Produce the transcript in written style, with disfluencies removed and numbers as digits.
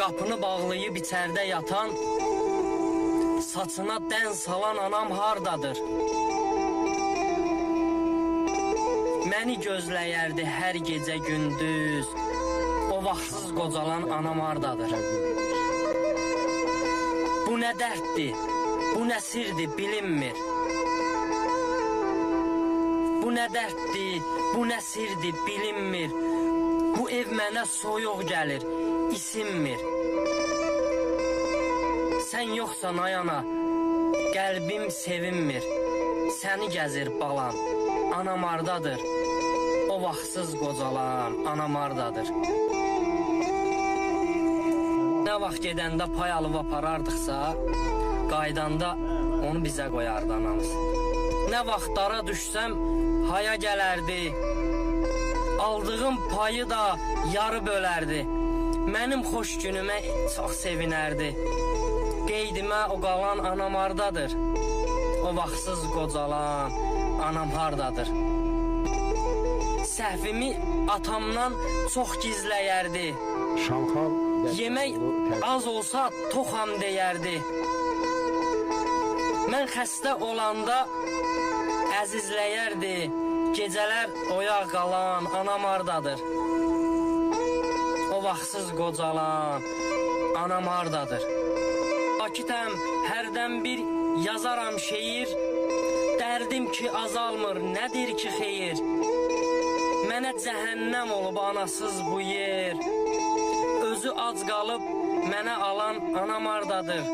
Qapını bağlayıb içərdə yatan, saçına dən salan anam hardadır? Məni gözləyərdi hər gecə gündüz, o vaxtsız qocalan anam hardadır? Bu nə dərddir, bu nə sirdir bilinmir. Bu nə dərddir, bu nə sirdir bilinmir. Bu ev mənə soyuq gəlir, isinmir. Sən yoxsan ayana, qəlbim sevinmir. Səni gəzir balam, anam hardadır? O vaxtsız qocalan anam hardadır? Nə vaxt gedəndə pay alıb aparardıqsa, qaydanda onu bizə qoyardı anamız. Nə vaxt dara düşsəm, haya gələrdi. Aldığım payı da yarı bölərdi. Mənim xoş günümə çox sevinərdi. Qeydimə o qalan anam hardadır? O vaxtsız qocalan anam hardadır? Səhvimi atamdan çox gizləyərdi. Yemək az olsa toxam deyərdi. Mən xəstə olanda əzizləyərdi. Gecələr oyaq qalan anam hardadır? O vaxtsız qocalan anam hardadır? Akitəm hərdən bir yazaram şeir. Dərdim ki azalmır, nədir ki xeyir? Mənə cəhənnəm olub anasız bu yer. Özü ac qalıb mənə alan anam hardadır?